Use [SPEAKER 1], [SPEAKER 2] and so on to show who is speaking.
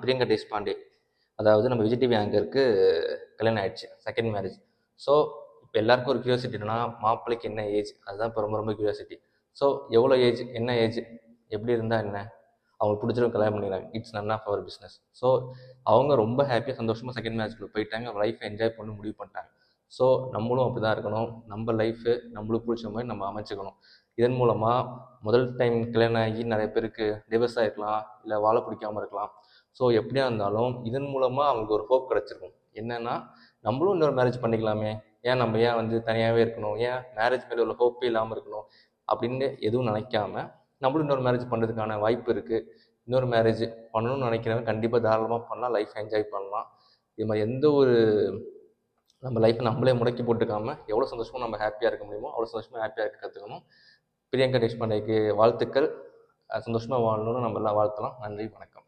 [SPEAKER 1] பிரியங்கா தேஷ்பாண்டே, அதாவது நம்ம விஜய் டிவி ஆங்கருக்கு கல்யாணம் ஆயிடுச்சு, செகண்ட் மேரேஜ். ஸோ இப்போ எல்லாருக்கும் ஒரு கியூரியாசிட்டி என்னன்னா, மாப்பிள்ளைக்கு என்ன ஏஜ், அதுதான் இப்போ ரொம்ப ரொம்ப கியூரியாசிட்டி. ஸோ எவ்வளோ ஏஜ், என்ன ஏஜ், எப்படி இருந்தால் என்ன, அவங்களுக்கு பிடிச்சிரும் கல்யாணம் பண்ணிடுறாங்க. It's none of our business. So அவங்க ரொம்ப ஹாப்பியாக சந்தோஷமாக செகண்ட் மேரேஜ்குள்ளே போயிட்டாங்க, லைஃப்பை என்ஜாய் பண்ண முடிவு பண்ணிட்டாங்க. ஸோ நம்மளும் அப்படி தான் இருக்கணும். நம்ம லைஃபு நம்மளுக்கு பிடிச்ச மாதிரி நம்ம அமைச்சுக்கணும். இதன் மூலமாக முதல் டைம் கல்யாணம் ஆகி நிறைய பேருக்கு டிவர்ஸ் ஆகிருக்கலாம், இல்லை வாழ பிடிக்காமல் இருக்கலாம். ஸோ எப்படியா இருந்தாலும் இதன் மூலமாக அவங்களுக்கு ஒரு ஹோப் கிடச்சிருக்கும். என்னென்னா, நம்மளும் இன்னொரு மேரேஜ் பண்ணிக்கலாமே, ஏன் நம்ம ஏன் வந்து தனியாகவே இருக்கணும், ஏன் மேரேஜ் மேலே உள்ள ஹோப்பே இல்லாமல் இருக்கணும் அப்படின்னு எதுவும் நினைக்காம, நம்மளும் இன்னொரு மேரேஜ் பண்ணுறதுக்கான வாய்ப்பு இருக்குது. இன்னொரு மேரேஜ் பண்ணணும்னு நினைக்கிறவங்க கண்டிப்பாக தாராளமாக பண்ணலாம், லைஃப் என்ஜாய் பண்ணலாம். இது மாதிரி எந்த ஒரு நம்ம லைஃப்பை நம்மளே முடக்கி போட்டுக்காமல் எவ்வளோ சந்தோஷமாக நம்ம ஹாப்பியாக இருக்க முடியுமோ அவ்வளோ சந்தோஷமாக ஹாப்பியாக இருக்க கற்றுக்கணும். பிரியங்கா தேஷ்பாண்டேக்கு வாழ்த்துக்கள். சந்தோஷமாக வாழணும்னு நம்ம எல்லாம் வாழ்த்தலாம். நன்றி, வணக்கம்.